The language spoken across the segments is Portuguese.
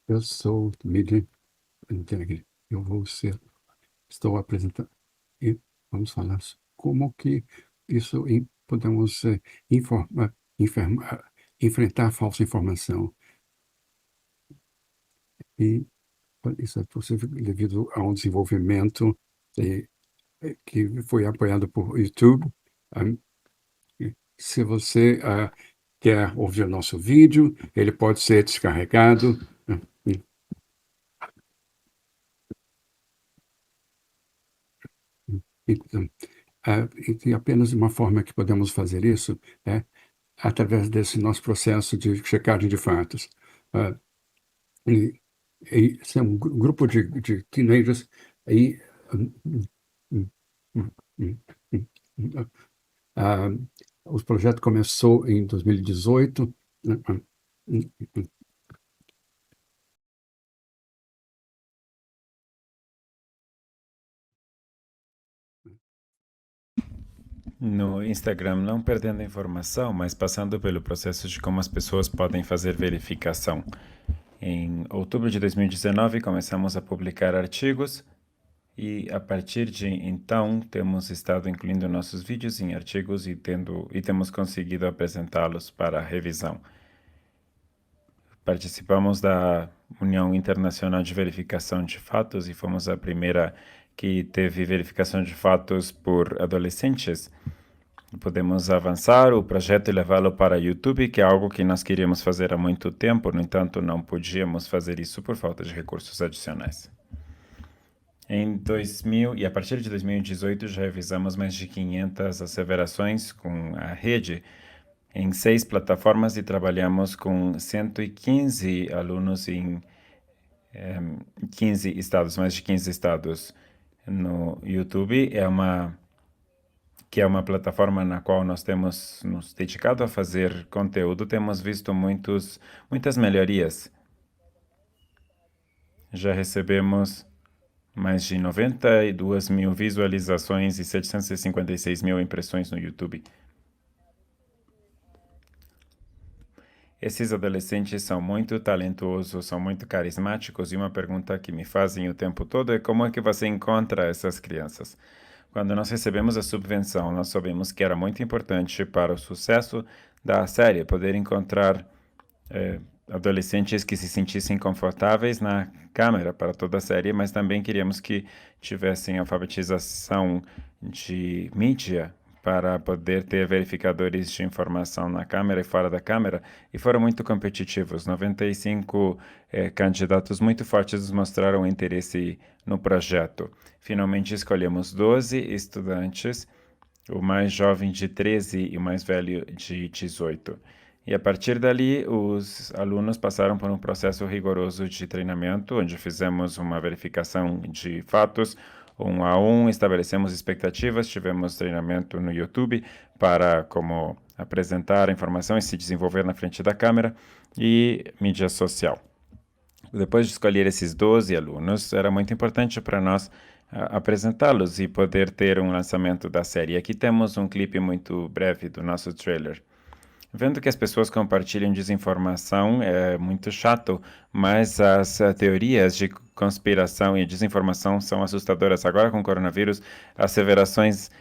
Eu sou Midi Integre. Estou apresentando e vamos falar como que podemos enfrentar falsa informação. E isso é possível devido a um desenvolvimento eh, que foi apoiado por YouTube. Ah, Se você quer ouvir o nosso vídeo, ele pode ser descarregado. ah, Então, e apenas uma forma que podemos fazer isso é através desse nosso processo de checagem de fatos. Ah, e, Esse é um grupo de teenagers aí. hum, hum, hum, hum, hum, hum, ah, o projeto começou em 2018. né, hum, hum, No Instagram, não perdendo a informação, mas passando pelo processo de como as pessoas podem fazer verificação. Em outubro de 2019, começamos a publicar artigos e, a partir de então, temos estado incluindo nossos vídeos em artigos e temos conseguido apresentá-los para revisão. Participamos da União Internacional de Verificação de Fatos e fomos a primeira que teve verificação de fatos por adolescentes. Podemos avançar o projeto e levá-lo para YouTube, que é algo que nós queríamos fazer há muito tempo, no entanto, não podíamos fazer isso por falta de recursos adicionais. E a partir de 2018 já revisamos mais de 500 asseverações com a rede em 6 plataformas e trabalhamos com 115 alunos em 15 estados, mais de 15 estados. No YouTube que é uma plataforma na qual nós temos nos dedicado a fazer conteúdo, temos visto muitas melhorias. Já recebemos mais de 92 mil visualizações e 756 mil impressões no YouTube. Esses adolescentes são muito talentosos, são muito carismáticos e uma pergunta que me fazem o tempo todo é como é que você encontra essas crianças? Quando nós recebemos a subvenção, nós sabemos que era muito importante para o sucesso da série poder encontrar adolescentes que se sentissem confortáveis na câmera para toda a série, mas também queríamos que tivessem alfabetização de mídia para poder ter verificadores de informação na câmera e fora da câmera, e foram muito competitivos. 95 candidatos muito fortes mostraram interesse no projeto. Finalmente escolhemos 12 estudantes, o mais jovem de 13 e o mais velho de 18. E a partir dali, os alunos passaram por um processo rigoroso de treinamento, onde fizemos uma verificação de fatos, 1 a 1, estabelecemos expectativas, tivemos treinamento no YouTube para como apresentar a informação e se desenvolver na frente da câmera e mídia social. Depois de escolher esses 12 alunos, era muito importante para nós apresentá-los e poder ter um lançamento da série. Aqui temos um clipe muito breve do nosso trailer. Vendo que as pessoas compartilham desinformação é muito chato, mas as teorias de conspiração e desinformação são assustadoras. Agora, com o coronavírus, asseverações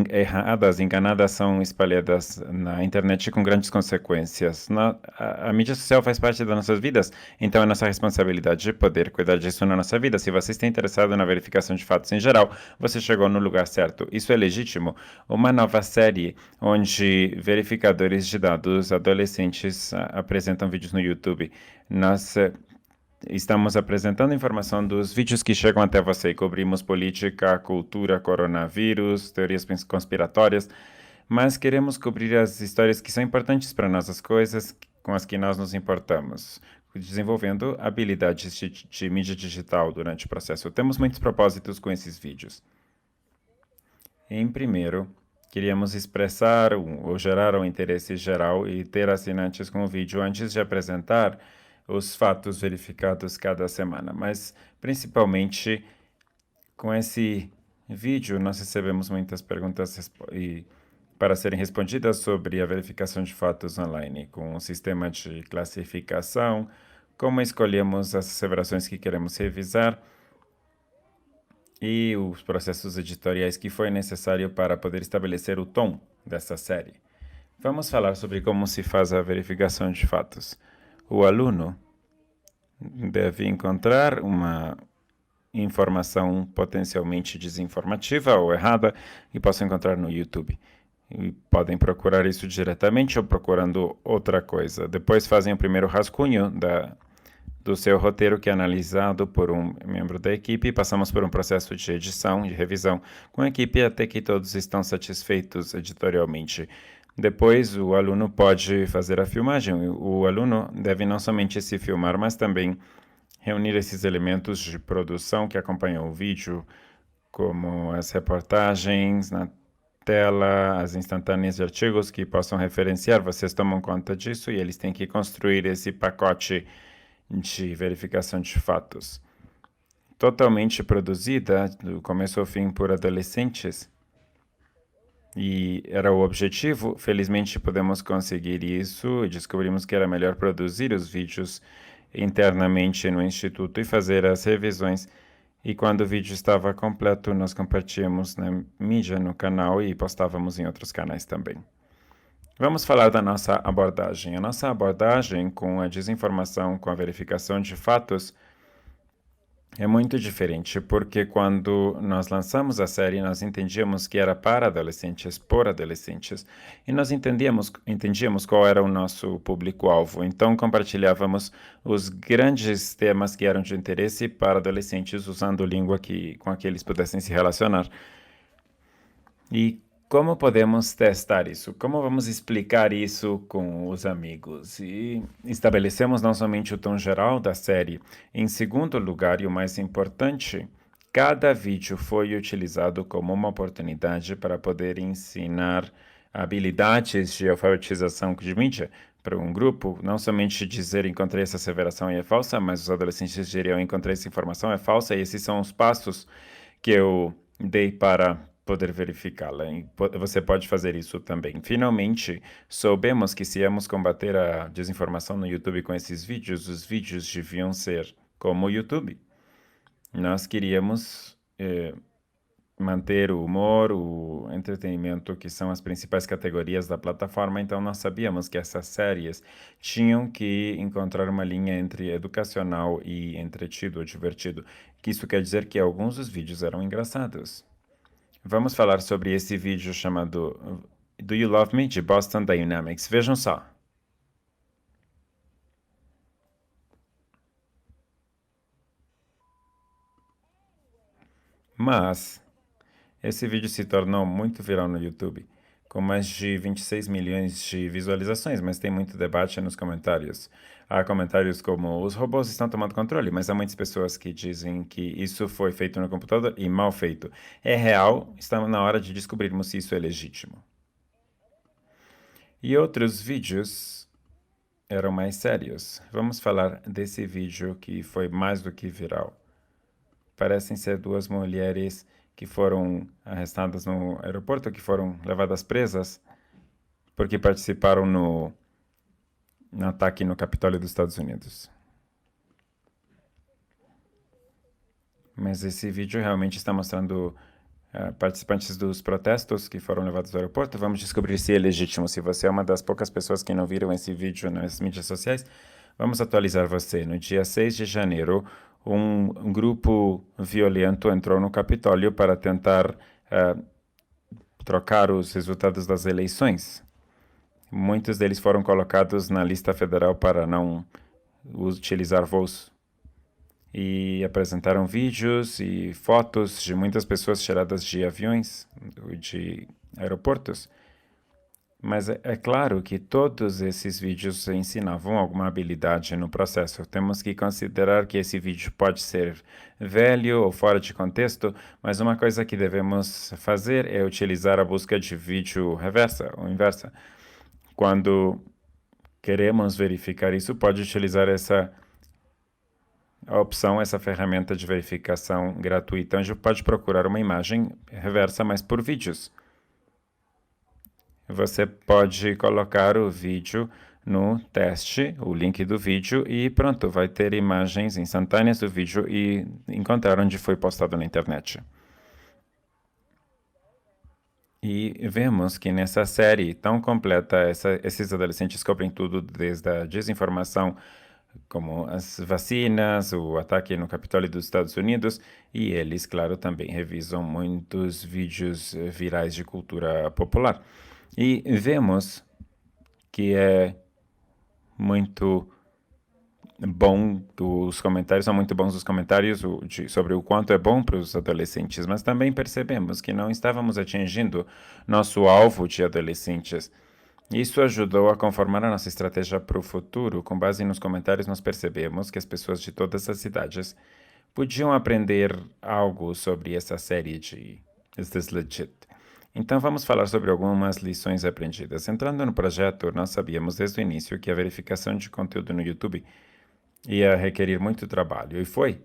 erradas, enganadas, são espalhadas na internet com grandes consequências. A mídia social faz parte das nossas vidas, então é nossa responsabilidade de poder cuidar disso na nossa vida. Se você está interessado na verificação de fatos em geral, você chegou no lugar certo. Isso é legítimo. Uma nova série onde verificadores de dados adolescentes apresentam vídeos no YouTube. Nós estamos apresentando informação dos vídeos que chegam até você e cobrimos política, cultura, coronavírus, teorias conspiratórias, mas queremos cobrir as histórias que são importantes para nós, as coisas com as que nós nos importamos, desenvolvendo habilidades de mídia digital durante o processo. Temos muitos propósitos com esses vídeos. Em primeiro, queríamos expressar ou gerar um interesse geral e ter assinantes com o vídeo antes de apresentar os fatos verificados cada semana. Mas, principalmente, com esse vídeo, nós recebemos muitas perguntas para serem respondidas sobre a verificação de fatos online, com um sistema de classificação, como escolhemos as asseverações que queremos revisar e os processos editoriais que foi necessário para poder estabelecer o tom dessa série. Vamos falar sobre como se faz a verificação de fatos. O aluno deve encontrar uma informação potencialmente desinformativa ou errada e possa encontrar no YouTube. E podem procurar isso diretamente ou procurando outra coisa. Depois fazem o primeiro rascunho do seu roteiro, que é analisado por um membro da equipe, e passamos por um processo de edição, de revisão com a equipe até que todos estão satisfeitos editorialmente. Depois, o aluno pode fazer a filmagem. O aluno deve não somente se filmar, mas também reunir esses elementos de produção que acompanham o vídeo, como as reportagens na tela, as instantâneas de artigos que possam referenciar. Vocês tomam conta disso e eles têm que construir esse pacote de verificação de fatos. Totalmente produzida, do começo ao fim, por adolescentes. E era o objetivo. Felizmente, podemos conseguir isso e descobrimos que era melhor produzir os vídeos internamente no Instituto e fazer as revisões. E quando o vídeo estava completo, nós compartilhamos na mídia, no canal, e postávamos em outros canais também. Vamos falar da nossa abordagem. A nossa abordagem com a desinformação, com a verificação de fatos, é muito diferente, porque quando nós lançamos a série, nós entendíamos que era para adolescentes, por adolescentes, e nós entendíamos qual era o nosso público-alvo. Então, compartilhávamos os grandes temas que eram de interesse para adolescentes, usando língua com a que eles pudessem se relacionar. E como podemos testar isso? Como vamos explicar isso com os amigos? E estabelecemos não somente o tom geral da série. Em segundo lugar, e o mais importante, cada vídeo foi utilizado como uma oportunidade para poder ensinar habilidades de alfabetização de mídia para um grupo. Não somente dizer encontrei essa asseveração e é falsa, mas os adolescentes diriam encontrei essa informação é falsa, e esses são os passos que eu dei para poder verificá-la. Você pode fazer isso também. Finalmente, soubemos que se íamos combater a desinformação no YouTube com esses vídeos, os vídeos deviam ser como o YouTube. Nós queríamos manter o humor, o entretenimento, que são as principais categorias da plataforma, então nós sabíamos que essas séries tinham que encontrar uma linha entre educacional e entretido ou divertido. Que isso quer dizer que alguns dos vídeos eram engraçados. Vamos falar sobre esse vídeo chamado Do You Love Me? De Boston Dynamics. Vejam só. Mas esse vídeo se tornou muito viral no YouTube, com mais de 26 milhões de visualizações, mas tem muito debate nos comentários. Há comentários como, os robôs estão tomando controle, mas há muitas pessoas que dizem que isso foi feito no computador e mal feito. É real, estamos na hora de descobrirmos se isso é legítimo. E outros vídeos eram mais sérios. Vamos falar desse vídeo que foi mais do que viral. Parecem ser duas mulheres que foram arrestadas no aeroporto, que foram levadas presas porque participaram no ataque no Capitólio dos Estados Unidos. Mas esse vídeo realmente está mostrando participantes dos protestos que foram levados ao aeroporto. Vamos descobrir se é legítimo. Se você é uma das poucas pessoas que não viram esse vídeo nas mídias sociais, vamos atualizar você. No dia 6 de janeiro, um grupo violento entrou no Capitólio para tentar trocar os resultados das eleições. Muitos deles foram colocados na lista federal para não utilizar voos. E apresentaram vídeos e fotos de muitas pessoas tiradas de aviões, de aeroportos. Mas é claro que todos esses vídeos ensinavam alguma habilidade no processo. Temos que considerar que esse vídeo pode ser velho ou fora de contexto, mas uma coisa que devemos fazer é utilizar a busca de vídeo reversa ou inversa. Quando queremos verificar isso, pode utilizar essa opção, essa ferramenta de verificação gratuita. A gente pode procurar uma imagem reversa, mas por vídeos. Você pode colocar o vídeo no teste o link do vídeo e pronto, vai ter imagens instantâneas do vídeo e encontrar onde foi postado na internet. E vemos que nessa série tão completa, esses adolescentes cobrem tudo desde a desinformação, como as vacinas, o ataque no Capitólio dos Estados Unidos, e eles, claro, também revisam muitos vídeos virais de cultura popular. E vemos que é muito bom, os comentários são muito bons, os comentários sobre o quanto é bom para os adolescentes, mas também percebemos que não estávamos atingindo nosso alvo de adolescentes. Isso ajudou a conformar a nossa estratégia para o futuro. Com base nos comentários, nós percebemos que as pessoas de todas as idades podiam aprender algo sobre essa série de Is This Legit? Então, vamos falar sobre algumas lições aprendidas. Entrando no projeto, nós sabíamos desde o início que a verificação de conteúdo no YouTube ia requerer muito trabalho, e foi.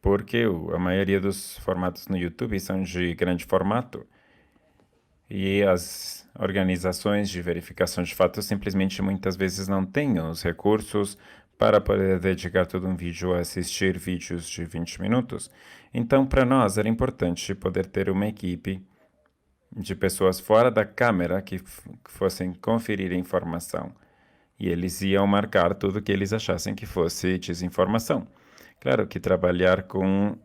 Porque a maioria dos formatos no YouTube são de grande formato. E as organizações de verificação de fatos simplesmente muitas vezes não têm os recursos para poder dedicar todo um vídeo a assistir vídeos de 20 minutos. Então, para nós, era importante poder ter uma equipe de pessoas fora da câmera que fossem conferir a informação. E eles iam marcar tudo que eles achassem que fosse desinformação. Claro que trabalhar com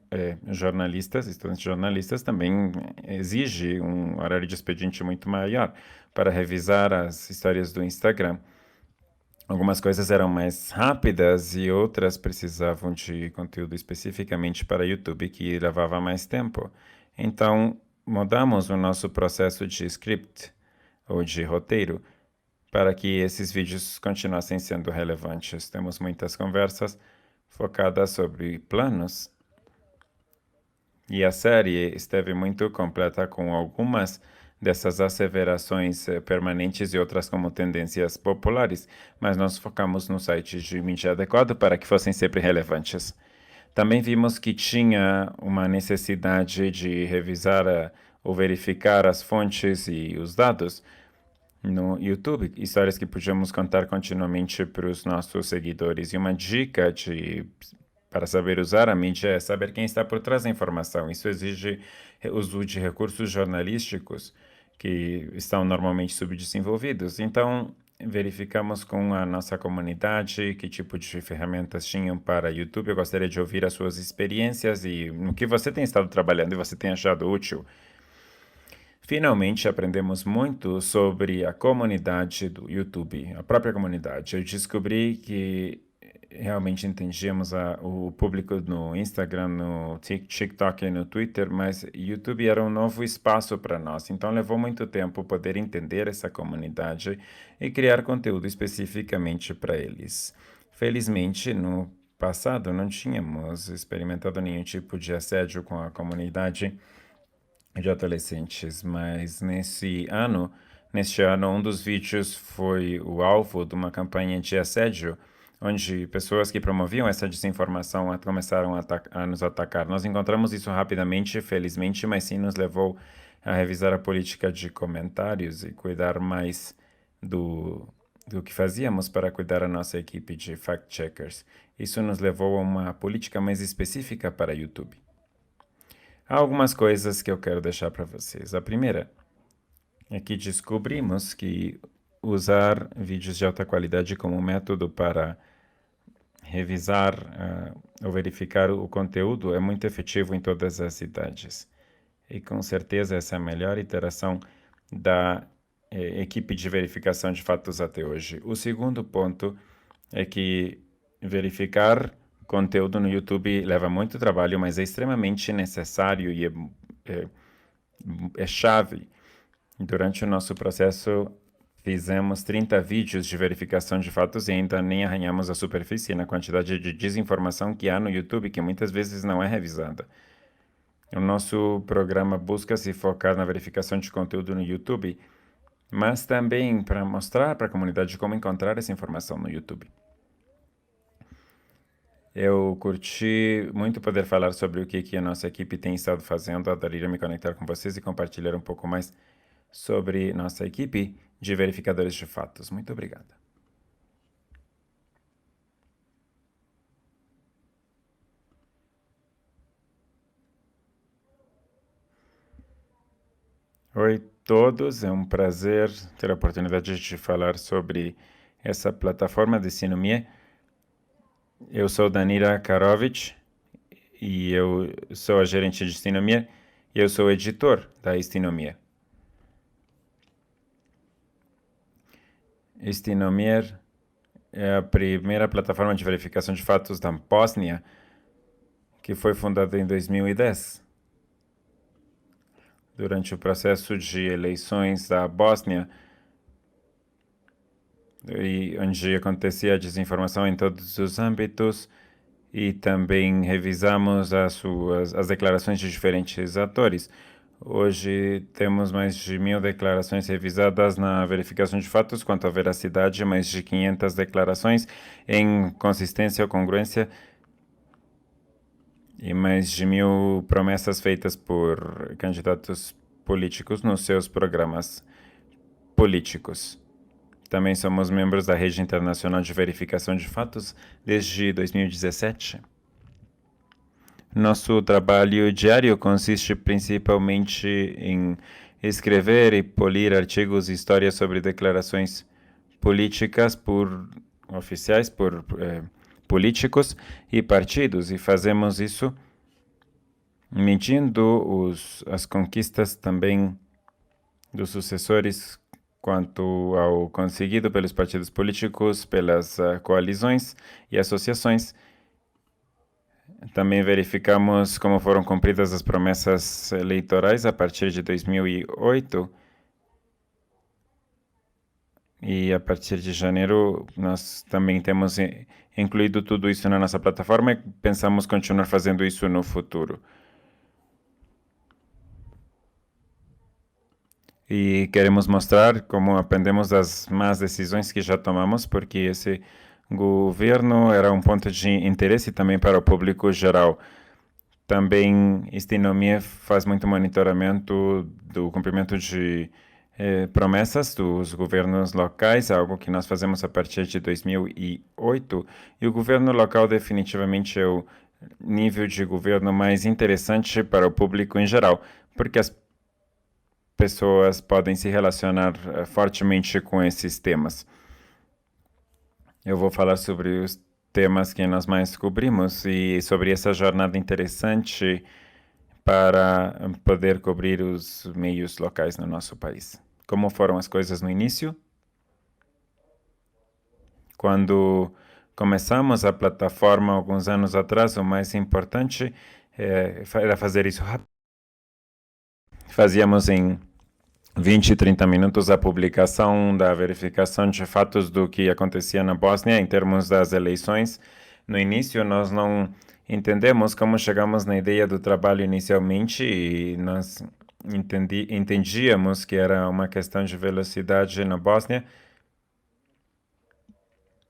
jornalistas, estudantes jornalistas, também exige um horário de expediente muito maior para revisar as histórias do Instagram. Algumas coisas eram mais rápidas e outras precisavam de conteúdo especificamente para YouTube, que levava mais tempo. Então, mudamos o nosso processo de script, ou de roteiro, para que esses vídeos continuassem sendo relevantes. Temos muitas conversas focadas sobre planos. E a série esteve muito completa com algumas dessas asseverações permanentes e outras como tendências populares, mas nós focamos no site de mídia adequado para que fossem sempre relevantes. Também vimos que tinha uma necessidade de revisar ou verificar as fontes e os dados no YouTube, histórias que podíamos contar continuamente para os nossos seguidores. E uma dica para saber usar a mídia é saber quem está por trás da informação. Isso exige uso de recursos jornalísticos que estão normalmente subdesenvolvidos. Então, verificamos com a nossa comunidade que tipo de ferramentas tinham para YouTube. Eu gostaria de ouvir as suas experiências e no que você tem estado trabalhando e você tem achado útil. Finalmente, aprendemos muito sobre a comunidade do YouTube, a própria comunidade. Eu descobri que realmente entendíamos o público no Instagram, no TikTok e no Twitter, mas YouTube era um novo espaço para nós. Então, levou muito tempo poder entender essa comunidade e criar conteúdo especificamente para eles. Felizmente, no passado, não tínhamos experimentado nenhum tipo de assédio com a comunidade de adolescentes, mas neste ano, um dos vídeos foi o alvo de uma campanha de assédio, onde pessoas que promoviam essa desinformação começaram a nos atacar. Nós encontramos isso rapidamente, felizmente, mas sim nos levou a revisar a política de comentários e cuidar mais do que fazíamos para cuidar a nossa equipe de fact-checkers. Isso nos levou a uma política mais específica para YouTube. Há algumas coisas que eu quero deixar para vocês. A primeira é que descobrimos que usar vídeos de alta qualidade como método para revisar ou verificar o conteúdo é muito efetivo em todas as idades. E com certeza essa é a melhor iteração da equipe de verificação de fatos até hoje. O segundo ponto é que verificar conteúdo no YouTube leva muito trabalho, mas é extremamente necessário e é chave. Durante o nosso processo, fizemos 30 vídeos de verificação de fatos e ainda nem arranhamos a superfície na quantidade de desinformação que há no YouTube, que muitas vezes não é revisada. O nosso programa busca se focar na verificação de conteúdo no YouTube, mas também para mostrar para a comunidade como encontrar essa informação no YouTube. Eu curti muito poder falar sobre o que a nossa equipe tem estado fazendo. Adoraria me conectar com vocês e compartilhar um pouco mais sobre nossa equipe de verificadores de fatos. Muito obrigado. Oi, todos. É um prazer ter a oportunidade de falar sobre essa plataforma de Sinomie. Eu sou Danira Karovic e eu sou a gerente de Sinomie e eu sou editor da Stinomie. Stinomie é a primeira plataforma de verificação de fatos da Bósnia, que foi fundada em 2010. Durante o processo de eleições da Bósnia, onde acontecia a desinformação em todos os âmbitos, e também revisamos as declarações de diferentes atores. Hoje temos mais de 1.000 declarações revisadas na verificação de fatos quanto à veracidade, mais de 500 declarações em consistência ou congruência e mais de 1.000 promessas feitas por candidatos políticos nos seus programas políticos. Também somos membros da Rede Internacional de Verificação de Fatos desde 2017. Nosso trabalho diário consiste principalmente em escrever e polir artigos e histórias sobre declarações políticas por oficiais, por políticos e partidos, e fazemos isso medindo as conquistas também dos sucessores quanto ao conseguido pelos partidos políticos, pelas coalizões e associações. Também verificamos como foram cumpridas as promessas eleitorais a partir de 2008. E a partir de janeiro, nós também temos incluído tudo isso na nossa plataforma e pensamos continuar fazendo isso no futuro. E queremos mostrar como aprendemos das más decisões que já tomamos, porque esse governo era um ponto de interesse também para o público geral. Também Stinomie faz muito monitoramento do cumprimento de promessas dos governos locais, algo que nós fazemos a partir de 2008. E o governo local definitivamente é o nível de governo mais interessante para o público em geral, porque as pessoas podem se relacionar fortemente com esses temas. Eu vou falar sobre os temas que nós mais cobrimos e sobre essa jornada interessante para poder cobrir os meios locais no nosso país. Como foram as coisas no início? Quando começamos a plataforma alguns anos atrás, o mais importante era fazer isso rápido. Fazíamos em 20, 30 minutos a publicação da verificação de fatos do que acontecia na Bósnia em termos das eleições. No início, nós não entendemos como chegamos na ideia do trabalho inicialmente e nós entendíamos que era uma questão de velocidade na Bósnia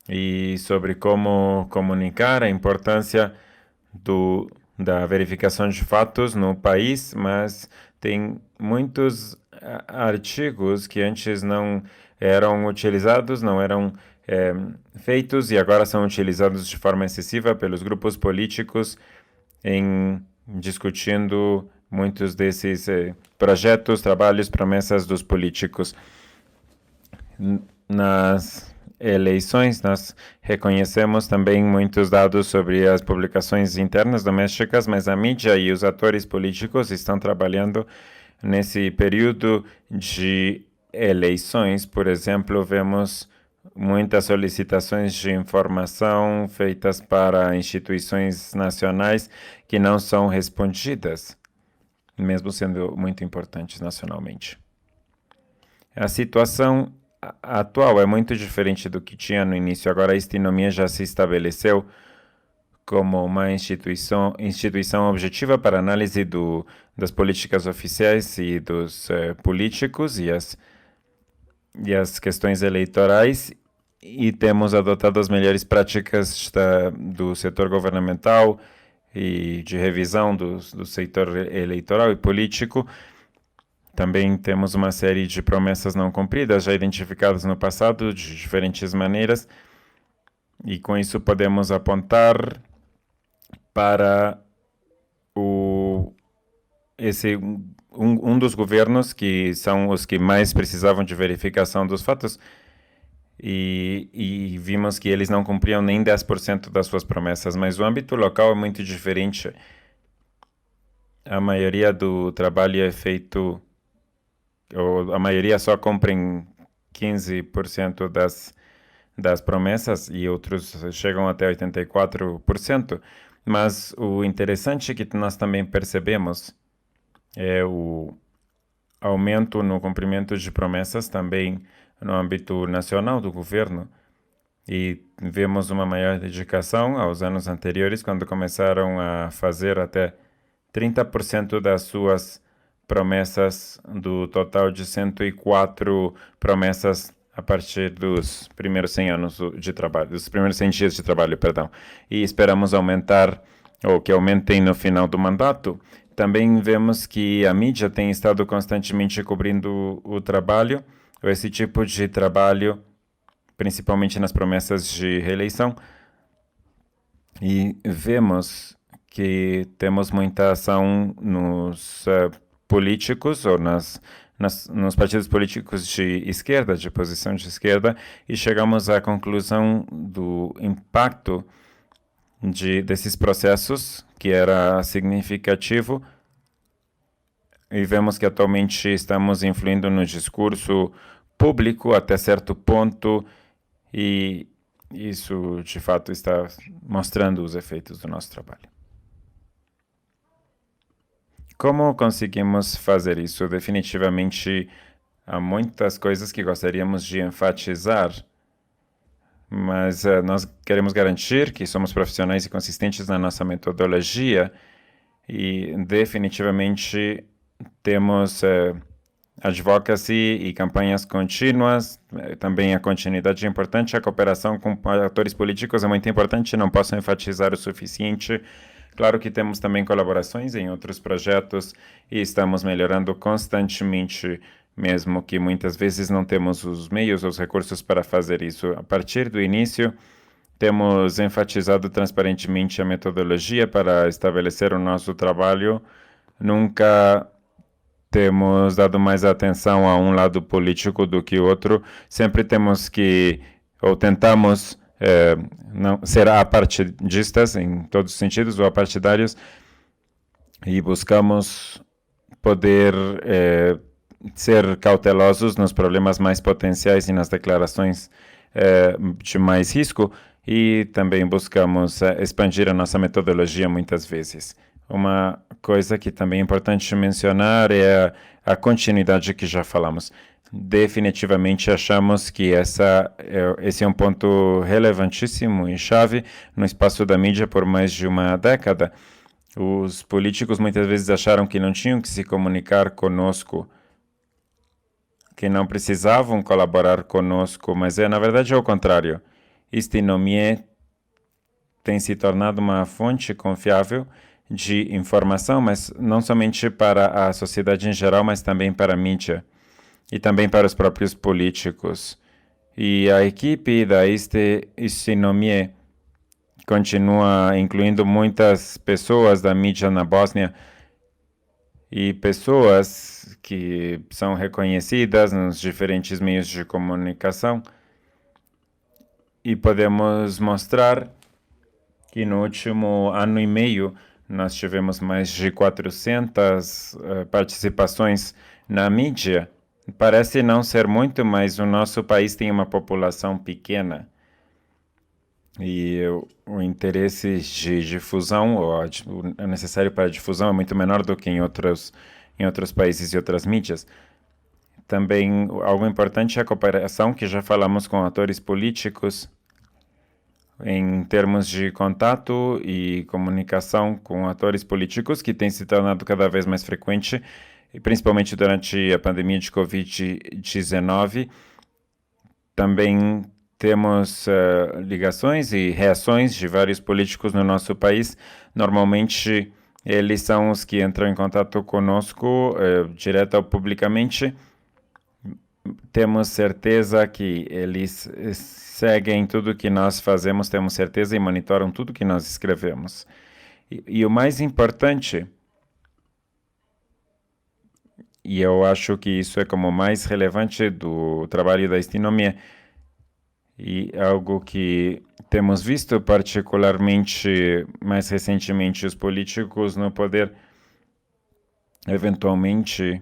e sobre como comunicar a importância da verificação de fatos no país, mas tem muitos artigos que antes não eram utilizados, não eram feitos e agora são utilizados de forma excessiva pelos grupos políticos discutindo muitos desses projetos, trabalhos, promessas dos políticos. Nas eleições, nós reconhecemos também muitos dados sobre as publicações internas domésticas, mas a mídia e os atores políticos estão trabalhando nesse período de eleições. Por exemplo, vemos muitas solicitações de informação feitas para instituições nacionais que não são respondidas, mesmo sendo muito importantes nacionalmente. A situação atual é muito diferente do que tinha no início. Agora a Stinomie já se estabeleceu como uma instituição objetiva para análise das políticas oficiais e dos políticos e as questões eleitorais, e temos adotado as melhores práticas do setor governamental e de revisão do setor eleitoral e político. Também temos uma série de promessas não cumpridas, já identificadas no passado de diferentes maneiras, e com isso podemos apontar para um dos governos que são os que mais precisavam de verificação dos fatos, e vimos que eles não cumpriam nem 10% das suas promessas, mas o âmbito local é muito diferente. A maioria do trabalho é feito, ou a maioria só cumprem 15% das promessas e outros chegam até 84%. Mas o interessante que nós também percebemos é o aumento no cumprimento de promessas também no âmbito nacional do governo. E vemos uma maior dedicação aos anos anteriores, quando começaram a fazer até 30% das suas promessas, do total de 104 promessas a partir dos primeiros 100 anos de trabalho, dos primeiros 100 dias de trabalho, perdão. E esperamos aumentar, ou que aumentem no final do mandato. Também vemos que a mídia tem estado constantemente cobrindo o trabalho, ou esse tipo de trabalho, principalmente nas promessas de reeleição. E vemos que temos muita ação nos políticos, ou nos partidos políticos de esquerda, de posição de esquerda, e chegamos à conclusão do impacto desses processos, que era significativo, e vemos que atualmente estamos influindo no discurso público até certo ponto, e isso, de fato, está mostrando os efeitos do nosso trabalho. Como conseguimos fazer isso? Definitivamente, há muitas coisas que gostaríamos de enfatizar, mas nós queremos garantir que somos profissionais e consistentes na nossa metodologia, e definitivamente temos advocacy e campanhas contínuas. Também a continuidade é importante, a cooperação com atores políticos é muito importante, não posso enfatizar o suficiente. Claro que temos também colaborações em outros projetos e estamos melhorando constantemente, mesmo que muitas vezes não temos os meios ou os recursos para fazer isso. A partir do início, temos enfatizado transparentemente a metodologia para estabelecer o nosso trabalho. Nunca temos dado mais atenção a um lado político do que outro. Sempre temos que, ou tentamos, não ser apartidistas em todos os sentidos, ou apartidários, e buscamos poder ser cautelosos nos problemas mais potenciais e nas declarações de mais risco, e também buscamos expandir a nossa metodologia muitas vezes. Uma coisa que também é importante mencionar é a continuidade que já falamos. Definitivamente achamos que esse é um ponto relevantíssimo e chave no espaço da mídia por mais de uma década. Os políticos muitas vezes acharam que não tinham que se comunicar conosco, que não precisavam colaborar conosco, mas na verdade é o contrário. Istinomie tem se tornado uma fonte confiável de informação, mas não somente para a sociedade em geral, mas também para a mídia e também para os próprios políticos. E a equipe da Istinomie continua incluindo muitas pessoas da mídia na Bósnia e pessoas que são reconhecidas nos diferentes meios de comunicação. E podemos mostrar que no último ano e meio nós tivemos mais de 400 participações na mídia. Parece não ser muito, mas o nosso país tem uma população pequena. E o interesse de difusão, o necessário para a difusão é muito menor do que em outros países e outras mídias. Também algo importante é a cooperação, que já falamos com atores políticos, em termos de contato e comunicação com atores políticos, que tem se tornado cada vez mais frequente, e principalmente durante a pandemia de Covid-19. Também temos ligações e reações de vários políticos no nosso país. Normalmente Eles são os que entram em contato conosco, direto ou publicamente. Temos certeza que eles seguem tudo que nós fazemos, temos certeza e monitoram tudo que nós escrevemos. E o mais importante, e eu acho que isso é como mais relevante do trabalho da Stinomia, e algo que temos visto particularmente mais recentemente, os políticos no poder eventualmente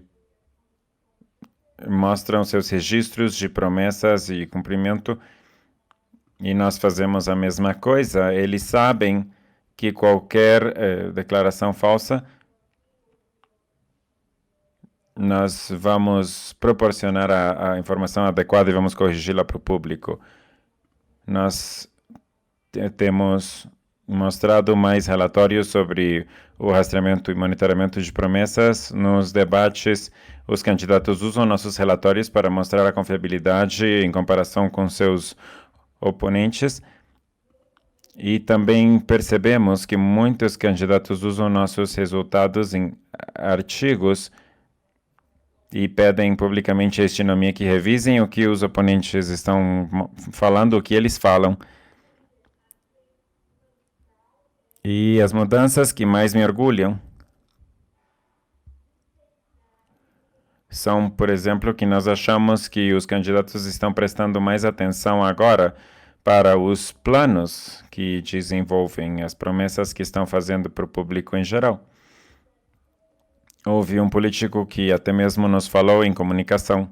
mostram seus registros de promessas e cumprimento, e nós fazemos a mesma coisa. Eles sabem que qualquer declaração falsa, nós vamos proporcionar a informação adequada e vamos corrigi-la para o público. Nós temos mostrado mais relatórios sobre o rastreamento e monitoramento de promessas. Nos debates, os candidatos usam nossos relatórios para mostrar a confiabilidade em comparação com seus oponentes. E também percebemos que muitos candidatos usam nossos resultados em artigos e pedem publicamente a Stinomia que revisem o que os oponentes estão falando, o que eles falam. E as mudanças que mais me orgulham são, por exemplo, que nós achamos que os candidatos estão prestando mais atenção agora para os planos que desenvolvem, as promessas que estão fazendo para o público em geral. Houve um político que até mesmo nos falou em comunicação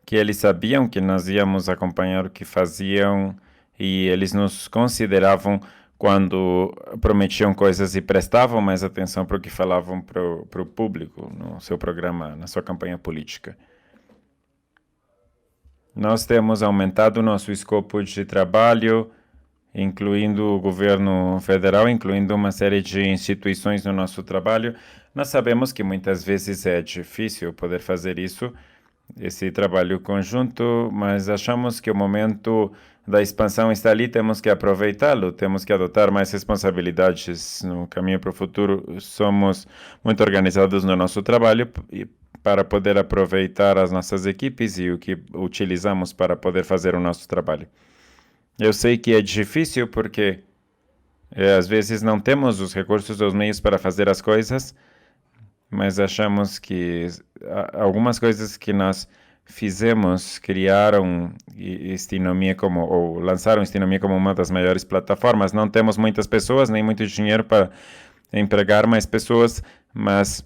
que eles sabiam que nós íamos acompanhar o que faziam e eles nos consideravam quando prometiam coisas e prestavam mais atenção para o que falavam para o público no seu programa, na sua campanha política. Nós temos aumentado nosso escopo de trabalho, incluindo o governo federal, incluindo uma série de instituições no nosso trabalho. Nós sabemos que muitas vezes é difícil poder fazer isso, esse trabalho conjunto, mas achamos que o momento da expansão está ali, temos que aproveitá-lo, temos que adotar mais responsabilidades no caminho para o futuro. Somos muito organizados no nosso trabalho para poder aproveitar as nossas equipes e o que utilizamos para poder fazer o nosso trabalho. Eu sei que é difícil porque às vezes não temos os recursos ou os meios para fazer as coisas, mas achamos que algumas coisas que nós fizemos criaram Stinomia ou lançaram Stinomia como uma das maiores plataformas. Não temos muitas pessoas, nem muito dinheiro para empregar mais pessoas, mas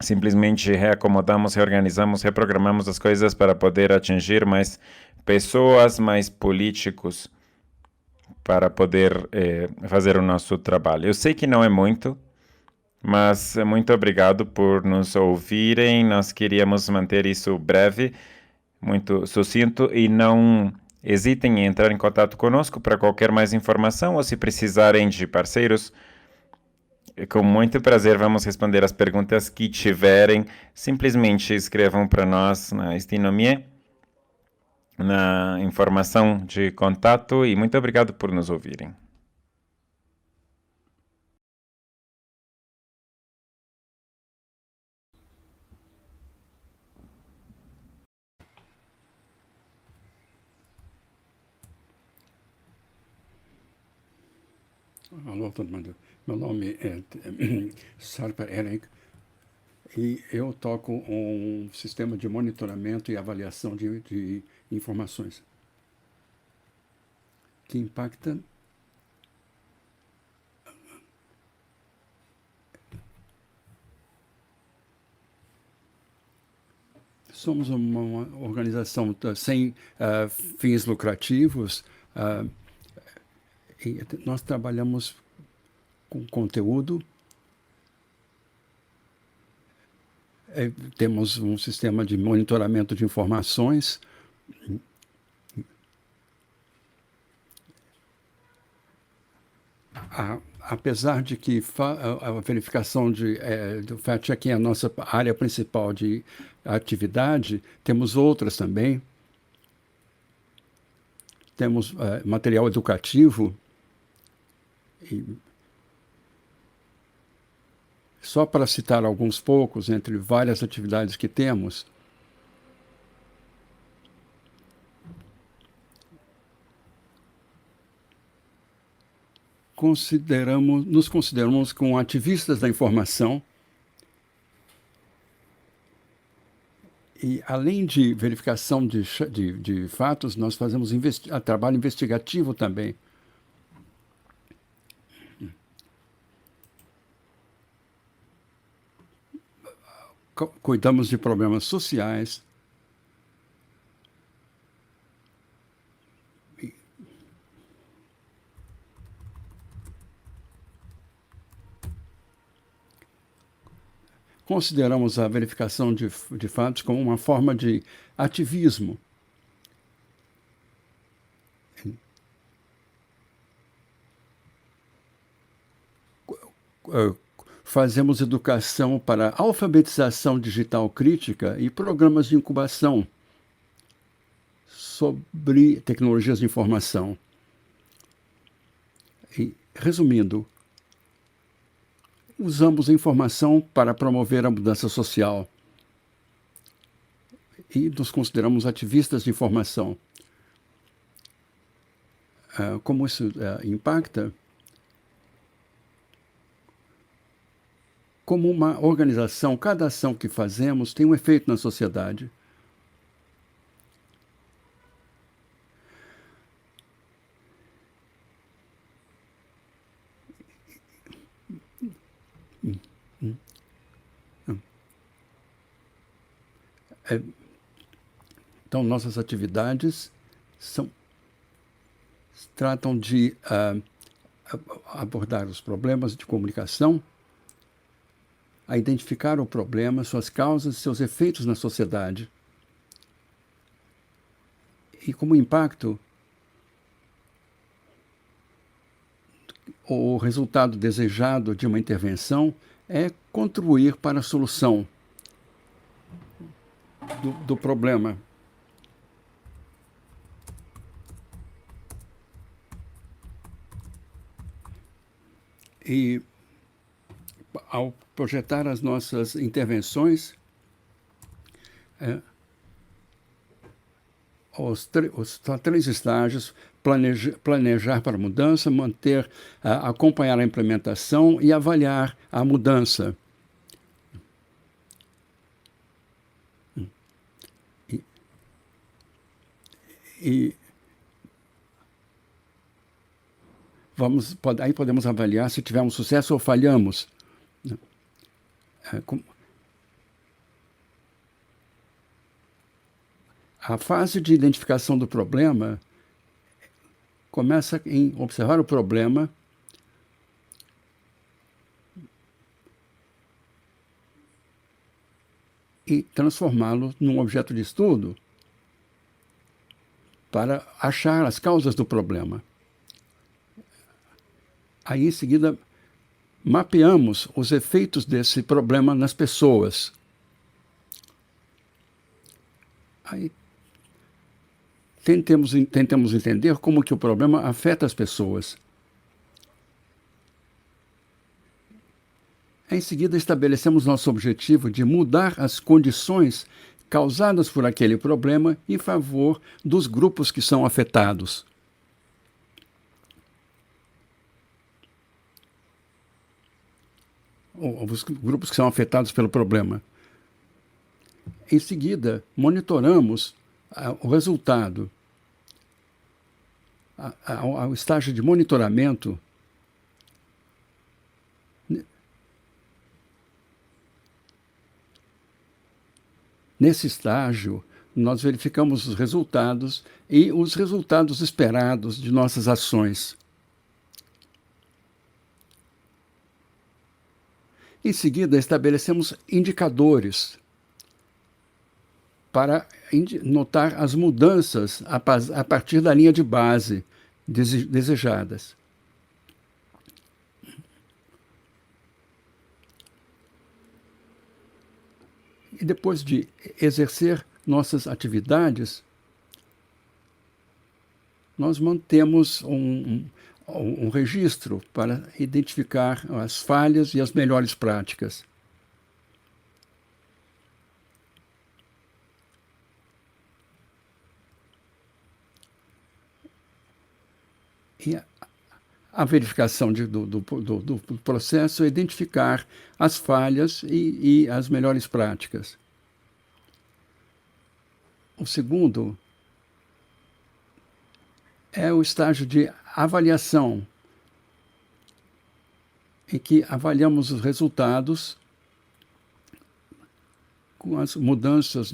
simplesmente reacomodamos, reorganizamos, reprogramamos as coisas para poder atingir mais pessoas, mais políticos, para poder fazer o nosso trabalho. Eu sei que não é muito, mas muito obrigado por nos ouvirem. Nós queríamos manter isso breve, muito sucinto, e não hesitem em entrar em contato conosco para qualquer mais informação ou se precisarem de parceiros. Com muito prazer vamos responder as perguntas que tiverem. Simplesmente escrevam para nós na Stinomia, na informação de contato, e muito obrigado por nos ouvirem. Alô, todo mundo. Meu nome é Sarpa Eric e eu toco um sistema de monitoramento e avaliação de informações que impacta somos uma organização sem fins lucrativos e nós trabalhamos com conteúdo. Temos um sistema de monitoramento de informações. Apesar de que a verificação do fact-checking é a nossa área principal de atividade, temos outras também. Temos material educativo Só para citar alguns poucos, entre várias atividades que temos, nos consideramos como ativistas da informação e, além de verificação de fatos, nós fazemos trabalho investigativo também. Cuidamos de problemas sociais. Consideramos a verificação de fatos como uma forma de ativismo. Fazemos educação para alfabetização digital crítica e programas de incubação sobre tecnologias de informação. E, resumindo, usamos a informação para promover a mudança social e nos consideramos ativistas de informação. Como isso impacta? Como uma organização, cada ação que fazemos tem um efeito na sociedade. Então, nossas atividades tratam de abordar os problemas de comunicação, a identificar o problema, suas causas e seus efeitos na sociedade. E como impacto, o resultado desejado de uma intervenção é contribuir para a solução do problema. E, ao projetar as nossas intervenções, os 3 estágios: planejar para a mudança, acompanhar a implementação e avaliar a mudança. Aí podemos avaliar se tivemos sucesso ou falhamos. A fase de identificação do problema começa em observar o problema e transformá-lo num objeto de estudo para achar as causas do problema. Aí, em seguida, mapeamos os efeitos desse problema nas pessoas. Aí, tentemos entender como que o problema afeta as pessoas. Em seguida, estabelecemos nosso objetivo de mudar as condições causadas por aquele problema em favor dos grupos que são afetados. Os grupos que são afetados pelo problema. Em seguida, monitoramos o resultado. Ao estágio de monitoramento, nesse estágio, nós verificamos os resultados e os resultados esperados de nossas ações. Em seguida, estabelecemos indicadores para notar as mudanças a partir da linha de base desejadas. E depois de exercer nossas atividades, nós mantemos um registro para identificar as falhas e as melhores práticas. E a verificação do processo é identificar as falhas e as melhores práticas. O segundo é o estágio de avaliação, em que avaliamos os resultados com as mudanças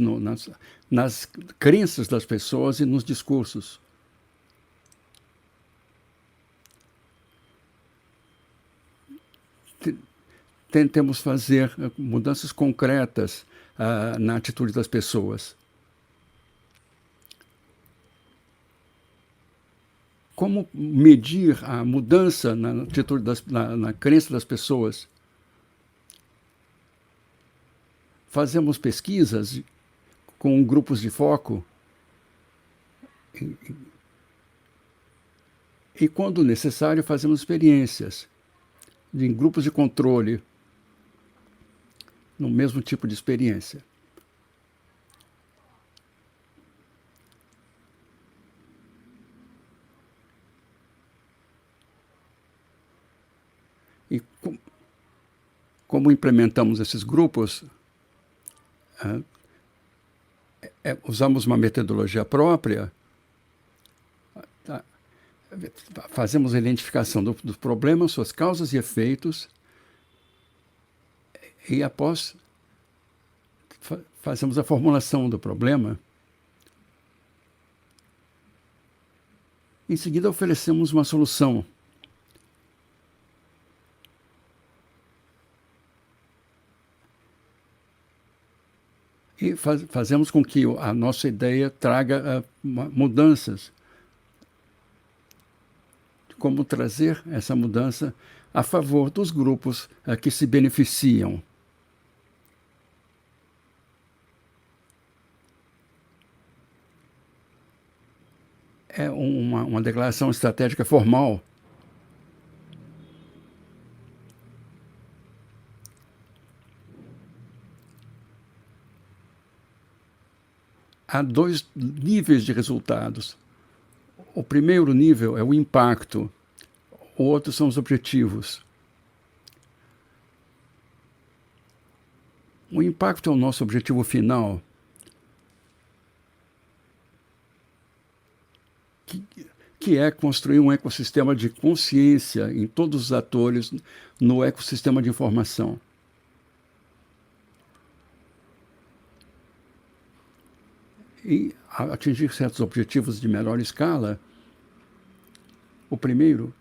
nas crenças das pessoas e nos discursos. Tentemos fazer mudanças concretas na atitude das pessoas. Como medir a mudança na atitude na crença das pessoas? Fazemos pesquisas com grupos de foco e, quando necessário, fazemos experiências em grupos de controle no mesmo tipo de experiência. E como implementamos esses grupos, usamos uma metodologia própria, fazemos a identificação dos problemas, suas causas e efeitos, e após fazemos a formulação do problema. Em seguida, oferecemos uma solução. E fazemos com que a nossa ideia traga mudanças. Como trazer essa mudança a favor dos grupos que se beneficiam. É uma declaração estratégica formal. Há dois níveis de resultados. O primeiro nível é o impacto, o outro são os objetivos. O impacto é o nosso objetivo final, que é construir um ecossistema de consciência em todos os atores no ecossistema de informação. E atingir certos objetivos de menor escala. O primeiro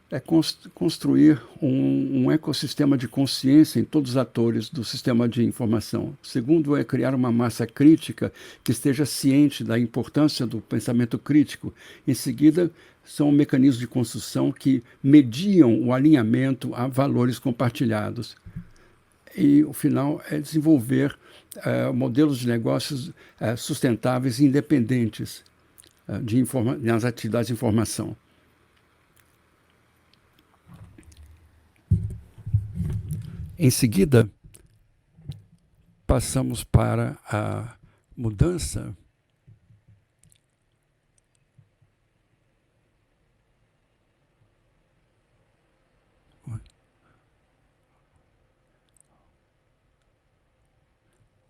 é construir um ecossistema de consciência em todos os atores do sistema de informação. O segundo é criar uma massa crítica que esteja ciente da importância do pensamento crítico. Em seguida, são mecanismos de construção que mediam o alinhamento a valores compartilhados. E o final é desenvolver modelos de negócios sustentáveis e independentes nas atividades de informação. Em seguida, passamos para a mudança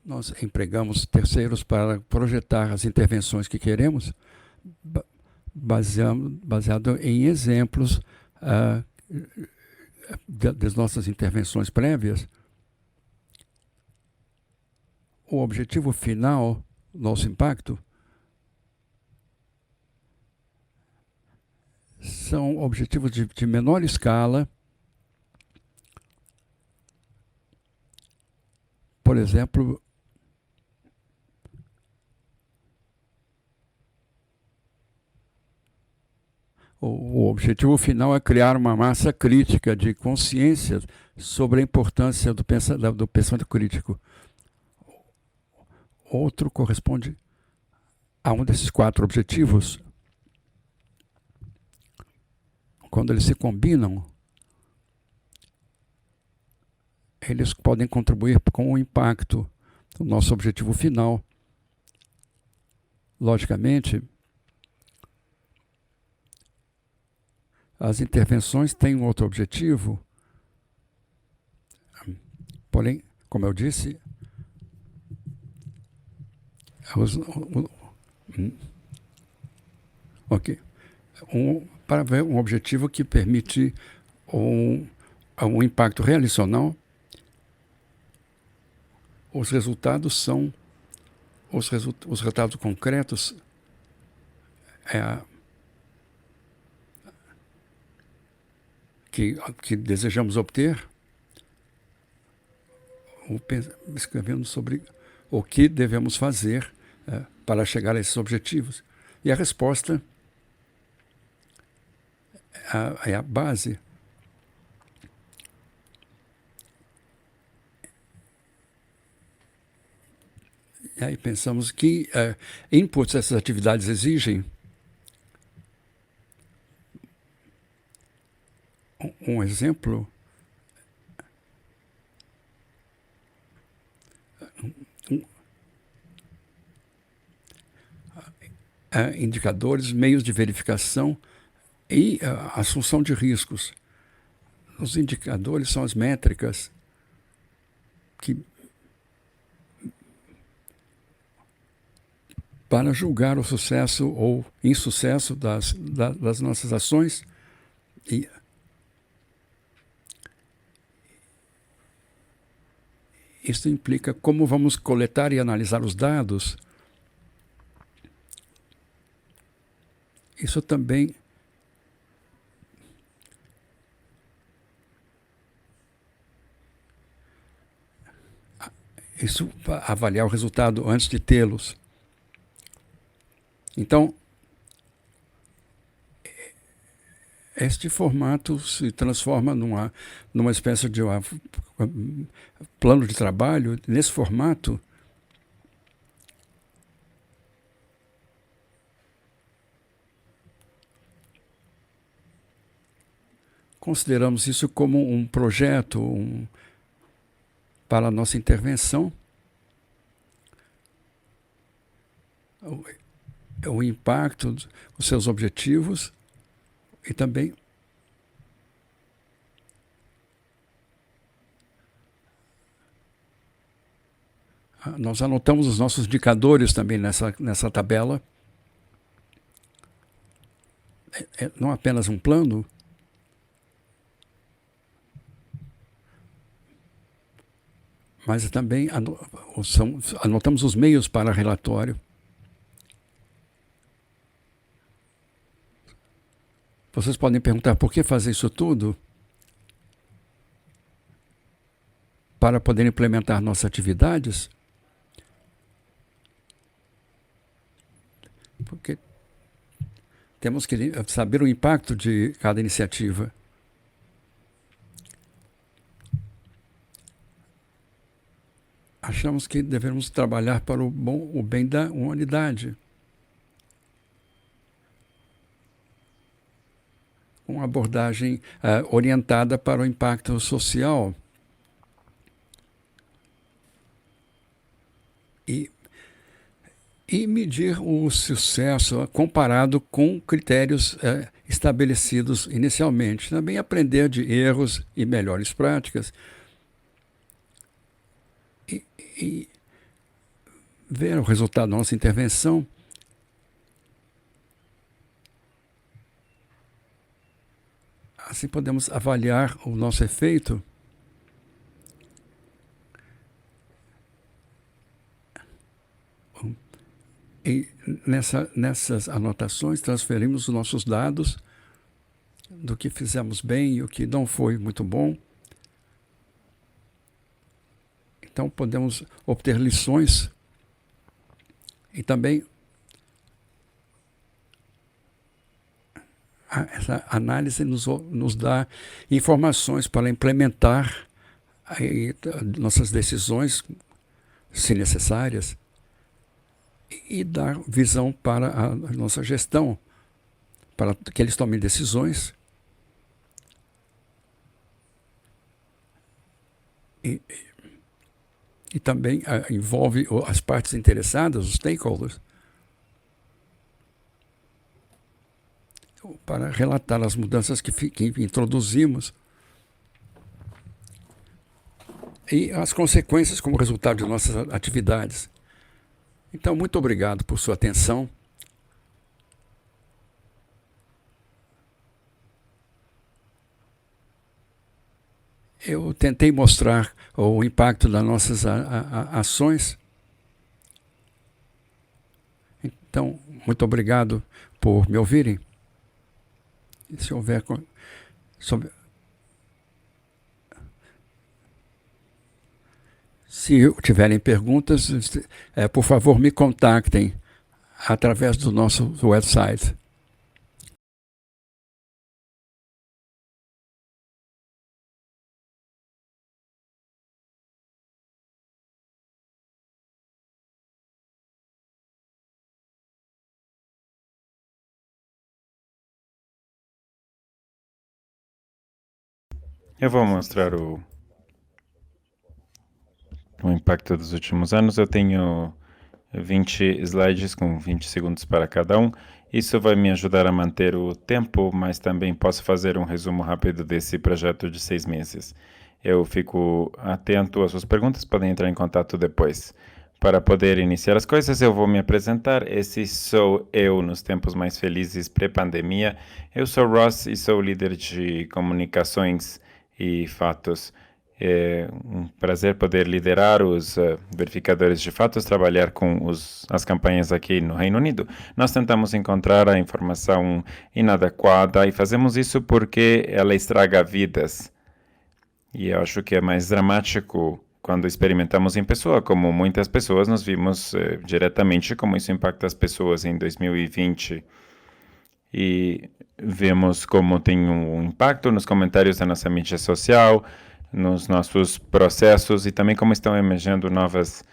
nós empregamos terceiros para projetar as intervenções que queremos, baseado em exemplos das nossas intervenções prévias. O objetivo final, nosso impacto, são objetivos de menor escala. Por exemplo, o objetivo final é criar uma massa crítica de consciência sobre a importância do pensamento crítico. Outro corresponde a um desses 4 objetivos. quando eles se combinam, eles podem contribuir com o impacto do nosso objetivo final. Logicamente, as intervenções têm um outro objetivo, porém, como eu disse, para ver um objetivo que permite um impacto relacional, os resultados são os resultados concretos que desejamos obter, escrevendo sobre o que devemos fazer para chegar a esses objetivos. E a resposta é a base. E aí pensamos que inputs essas atividades exigem. Um exemplo indicadores, meios de verificação e assunção de riscos. Os indicadores são as métricas que para julgar o sucesso ou insucesso das nossas ações e isso implica como vamos coletar e analisar os dados. Isso também avaliar o resultado antes de tê-los. Então, este formato se transforma numa espécie de plano de trabalho. Nesse formato, consideramos isso como um projeto para a nossa intervenção. O impacto, os seus objetivos e também nós anotamos os nossos indicadores também nessa tabela. Não apenas um plano, mas também anotamos os meios para relatório. Vocês podem perguntar por que fazer isso tudo? Para poder implementar nossas atividades? Porque temos que saber o impacto de cada iniciativa. Achamos que devemos trabalhar para o bem da humanidade. Uma abordagem orientada para o impacto social. E medir o sucesso comparado com critérios estabelecidos inicialmente. Também aprender de erros e melhores práticas. E ver o resultado da nossa intervenção. Assim podemos avaliar o nosso efeito e nessas anotações transferimos os nossos dados do que fizemos bem e o que não foi muito bom. Então podemos obter lições e também essa análise nos dá informações para implementar nossas decisões, se necessárias, e dar visão para a nossa gestão, para que eles tomem decisões e, e também envolve as partes interessadas, os stakeholders, para relatar as mudanças que introduzimos e as consequências como resultado de nossas atividades. Então, muito obrigado por sua atenção. Eu tentei mostrar o impacto das nossas ações. Então, muito obrigado por me ouvirem. Se houver... Se tiverem perguntas, por favor, me contactem através do nosso website. Eu vou mostrar o impacto dos últimos anos. Eu tenho 20 slides com 20 segundos para cada um. Isso vai me ajudar a manter o tempo, mas também posso fazer um resumo rápido desse projeto de 6 meses. Eu fico atento às suas perguntas, podem entrar em contato depois. Para poder iniciar as coisas, eu vou me apresentar. Esse sou eu nos tempos mais felizes pré-pandemia. Eu sou Ross e sou líder de comunicações e fatos. É um prazer poder liderar os verificadores de fatos, trabalhar com as campanhas aqui no Reino Unido. Nós tentamos encontrar a informação inadequada e fazemos isso porque ela estraga vidas. E eu acho que é mais dramático quando experimentamos em pessoa, como muitas pessoas nós vimos diretamente como isso impacta as pessoas em 2020. E vemos como tem um impacto nos comentários da nossa mídia social, nos nossos processos e também como estão emergindo novas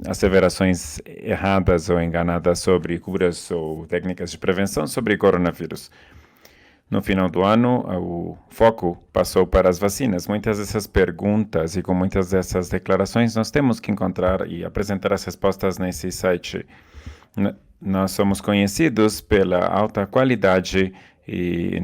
asseverações erradas ou enganadas sobre curas ou técnicas de prevenção sobre coronavírus. No final do ano, o foco passou para as vacinas. Muitas dessas perguntas e com muitas dessas declarações, nós temos que encontrar e apresentar as respostas nesse site. Nós somos conhecidos pela alta qualidade e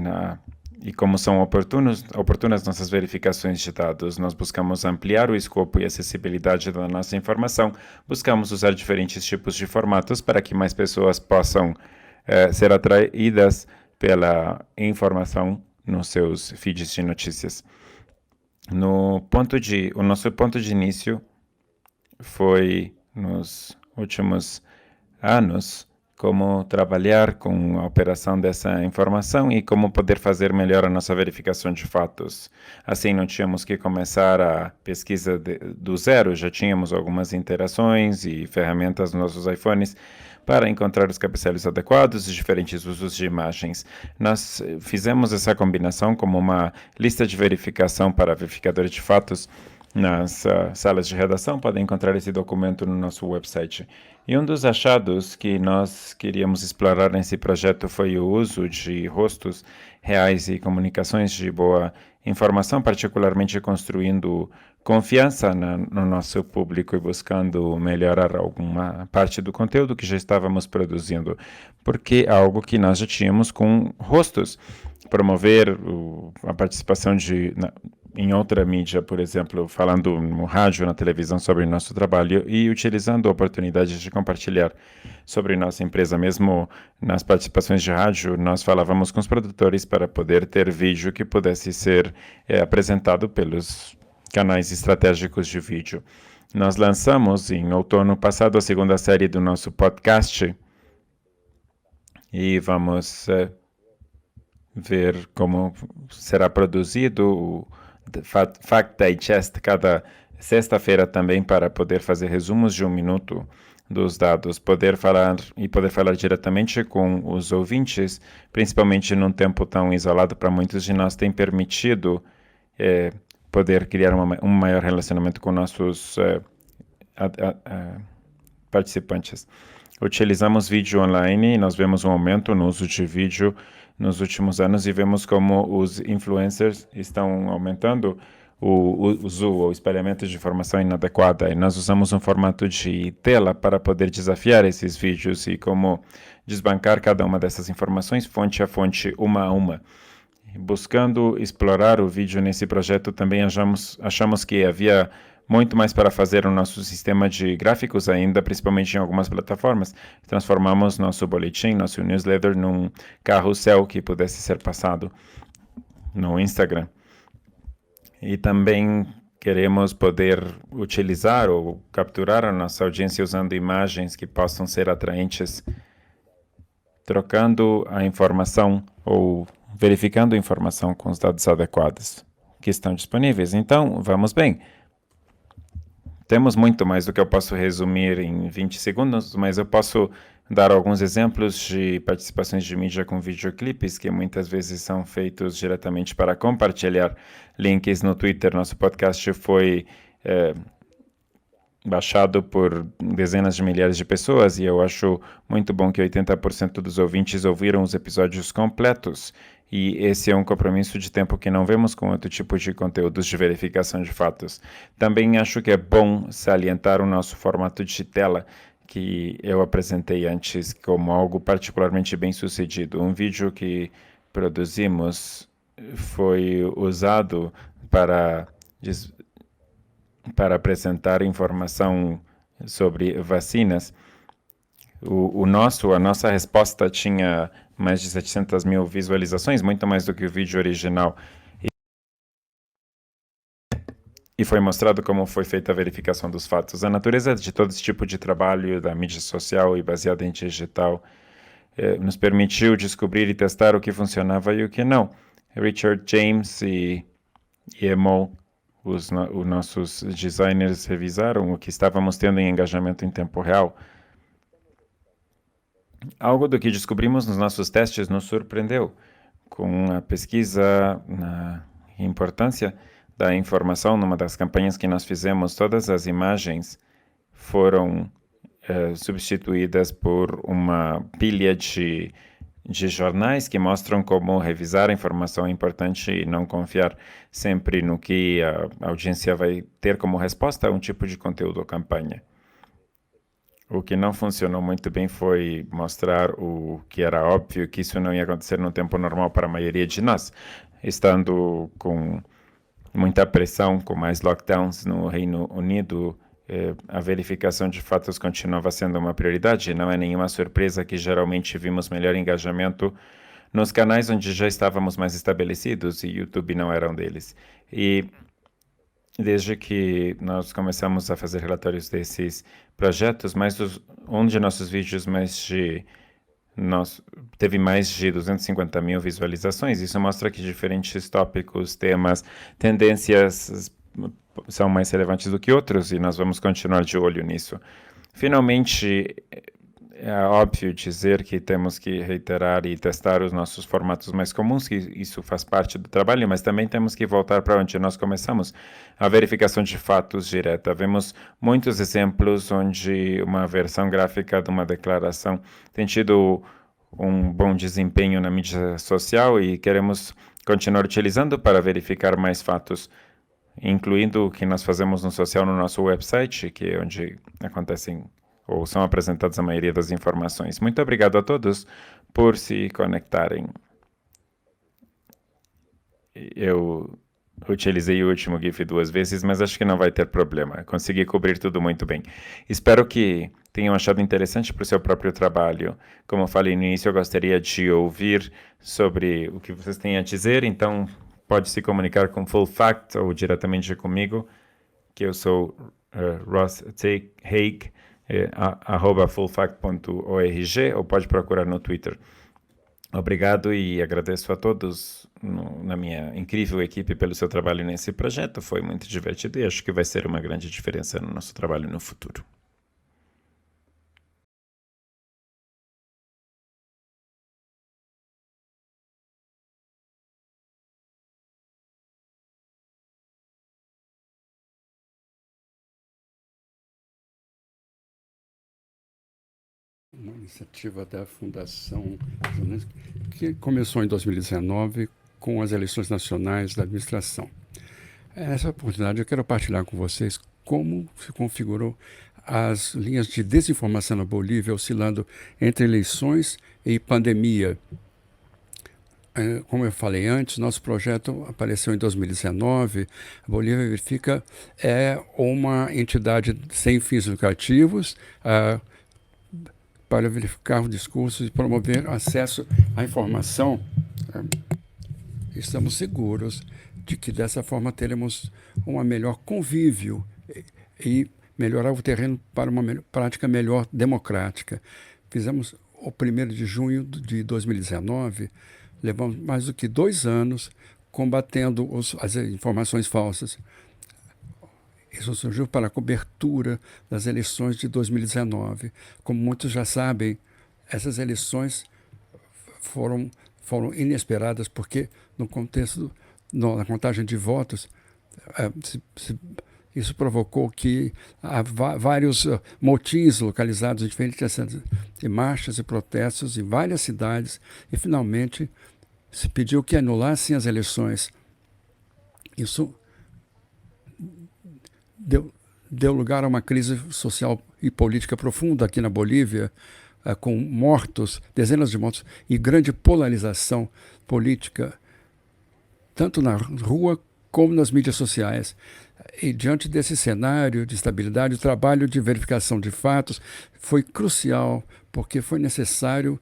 como são oportunas nossas verificações de dados. Nós buscamos ampliar o escopo e acessibilidade da nossa informação. Buscamos usar diferentes tipos de formatos para que mais pessoas possam ser atraídas pela informação nos seus feeds de notícias. O nosso ponto de início foi nos últimos anos como trabalhar com a operação dessa informação e como poder fazer melhor a nossa verificação de fatos. Assim, não tínhamos que começar a pesquisa do zero, já tínhamos algumas interações e ferramentas nos nossos iPhones para encontrar os cabeçalhos adequados e diferentes usos de imagens. Nós fizemos essa combinação como uma lista de verificação para verificadores de fatos nas salas de redação. Podem encontrar esse documento no nosso website. E um dos achados que nós queríamos explorar nesse projeto foi o uso de rostos reais e comunicações de boa informação, particularmente construindo confiança no nosso público e buscando melhorar alguma parte do conteúdo que já estávamos produzindo, porque é algo que nós já tínhamos com rostos. Promover a participação em outra mídia, por exemplo, falando no rádio, na televisão sobre nosso trabalho e utilizando oportunidades de compartilhar sobre nossa empresa. Mesmo nas participações de rádio, nós falávamos com os produtores para poder ter vídeo que pudesse ser apresentado pelos canais estratégicos de vídeo. Nós lançamos em outono passado a segunda série do nosso podcast e vamos ver como será produzido o Fact Digest cada sexta-feira também para poder fazer resumos de 1 minuto dos dados, poder falar diretamente com os ouvintes, principalmente num tempo tão isolado para muitos de nós, tem permitido poder criar um maior relacionamento com nossos participantes. Utilizamos vídeo online e nós vemos um aumento no uso de vídeo nos últimos anos e vemos como os influencers estão aumentando o uso ou espalhamento de informação inadequada. E nós usamos um formato de tela para poder desafiar esses vídeos e como desbancar cada uma dessas informações, fonte a fonte, uma a uma. Buscando explorar o vídeo nesse projeto, também achamos que havia muito mais para fazer no nosso sistema de gráficos ainda, principalmente em algumas plataformas. Transformamos nosso boletim, nosso newsletter, num carrossel que pudesse ser passado no Instagram. E também queremos poder utilizar ou capturar a nossa audiência usando imagens que possam ser atraentes, trocando a informação ou verificando a informação com os dados adequados que estão disponíveis. Então, vamos bem. Temos muito mais do que eu posso resumir em 20 segundos, mas eu posso dar alguns exemplos de participações de mídia com videoclipes que muitas vezes são feitos diretamente para compartilhar links no Twitter. Nosso podcast foi baixado por dezenas de milhares de pessoas e eu acho muito bom que 80% dos ouvintes ouviram os episódios completos. E esse é um compromisso de tempo que não vemos com outro tipo de conteúdos de verificação de fatos. Também acho que é bom salientar o nosso formato de tela, que eu apresentei antes como algo particularmente bem sucedido. Um vídeo que produzimos foi usado para apresentar informação sobre vacinas. A nossa resposta tinha mais de 700 mil visualizações, muito mais do que o vídeo original. E foi mostrado como foi feita a verificação dos fatos. A natureza de todo esse tipo de trabalho da mídia social e baseada em digital nos permitiu descobrir e testar o que funcionava e o que não. Richard James e Emo, os nossos designers, revisaram o que estávamos tendo em engajamento em tempo real. Algo do que descobrimos nos nossos testes nos surpreendeu, com a pesquisa na importância da informação. Numa das campanhas que nós fizemos, todas as imagens foram substituídas por uma pilha de jornais que mostram como revisar a informação é importante e não confiar sempre no que a audiência vai ter como resposta a um tipo de conteúdo ou campanha. O que não funcionou muito bem foi mostrar o que era óbvio, que isso não ia acontecer no tempo normal para a maioria de nós. Estando com muita pressão, com mais lockdowns no Reino Unido, a verificação de fatos continuava sendo uma prioridade. Não é nenhuma surpresa que geralmente vimos melhor engajamento nos canais onde já estávamos mais estabelecidos, e YouTube não era um deles. E desde que nós começamos a fazer relatórios desses projetos, um de nossos vídeos teve mais de 250 mil visualizações. Isso mostra que diferentes tópicos, temas, tendências são mais relevantes do que outros e nós vamos continuar de olho nisso. Finalmente, é óbvio dizer que temos que reiterar e testar os nossos formatos mais comuns, que isso faz parte do trabalho, mas também temos que voltar para onde nós começamos, a verificação de fatos direta. Vemos muitos exemplos onde uma versão gráfica de uma declaração tem tido um bom desempenho na mídia social e queremos continuar utilizando para verificar mais fatos, incluindo o que nós fazemos no social no nosso website, que é onde acontecem ou são apresentadas a maioria das informações. Muito obrigado a todos por se conectarem. Eu utilizei o último GIF 2 vezes, mas acho que não vai ter problema. Consegui cobrir tudo muito bem. Espero que tenham achado interessante para o seu próprio trabalho. Como eu falei no início, eu gostaria de ouvir sobre o que vocês têm a dizer, então pode se comunicar com Full Fact ou diretamente comigo, que eu sou Ross Haig, @fullfact.org, ou pode procurar no Twitter. Obrigado e agradeço a todos na minha incrível equipe pelo seu trabalho nesse projeto. Foi muito divertido e acho que vai ser uma grande diferença no nosso trabalho no futuro. Uma iniciativa da Fundação Jornalística que começou em 2019 com as eleições nacionais da administração. Essa oportunidade eu quero partilhar com vocês como se configurou as linhas de desinformação na Bolívia, oscilando entre eleições e pandemia. Como eu falei antes, nosso projeto apareceu em 2019. A Bolívia Verifica é uma entidade sem fins lucrativos para verificar os discursos e promover acesso à informação. Estamos seguros de que dessa forma teremos um melhor convívio e melhorar o terreno para uma prática melhor democrática. Fizemos o 1º de junho de 2019, levamos mais do que 2 anos combatendo as informações falsas. Isso surgiu para a cobertura das eleições de 2019. Como muitos já sabem, essas eleições foram inesperadas porque no contexto, na contagem de votos, isso provocou que há vários motins localizados em diferentes de marchas e protestos em várias cidades e, finalmente, se pediu que anulassem as eleições. Isso deu lugar a uma crise social e política profunda aqui na Bolívia, com mortos, dezenas de mortos, e grande polarização política, tanto na rua como nas mídias sociais. E diante desse cenário de estabilidade, o trabalho de verificação de fatos foi crucial, porque foi necessário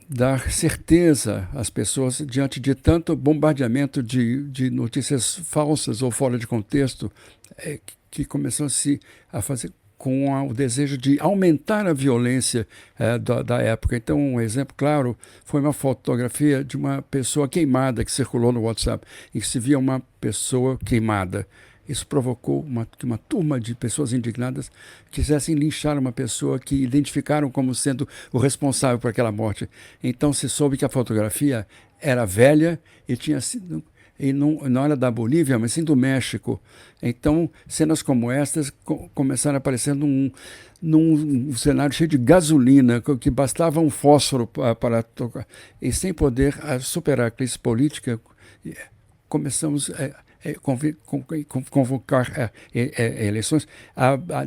dar certeza às pessoas diante de tanto bombardeamento de notícias falsas ou fora de contexto, que começou a fazer com o desejo de aumentar a violência da época. Então, um exemplo claro foi uma fotografia de uma pessoa queimada que circulou no WhatsApp, e que se via uma pessoa queimada. Isso provocou que uma turma de pessoas indignadas quisessem linchar uma pessoa que identificaram como sendo o responsável por aquela morte. Então se soube que a fotografia era velha e tinha sido... E não era da Bolívia, mas sim do México. Então, cenas como estas começaram a aparecer num cenário cheio de gasolina, que bastava um fósforo para tocar. E sem poder superar a crise política, começamos convocar eleições.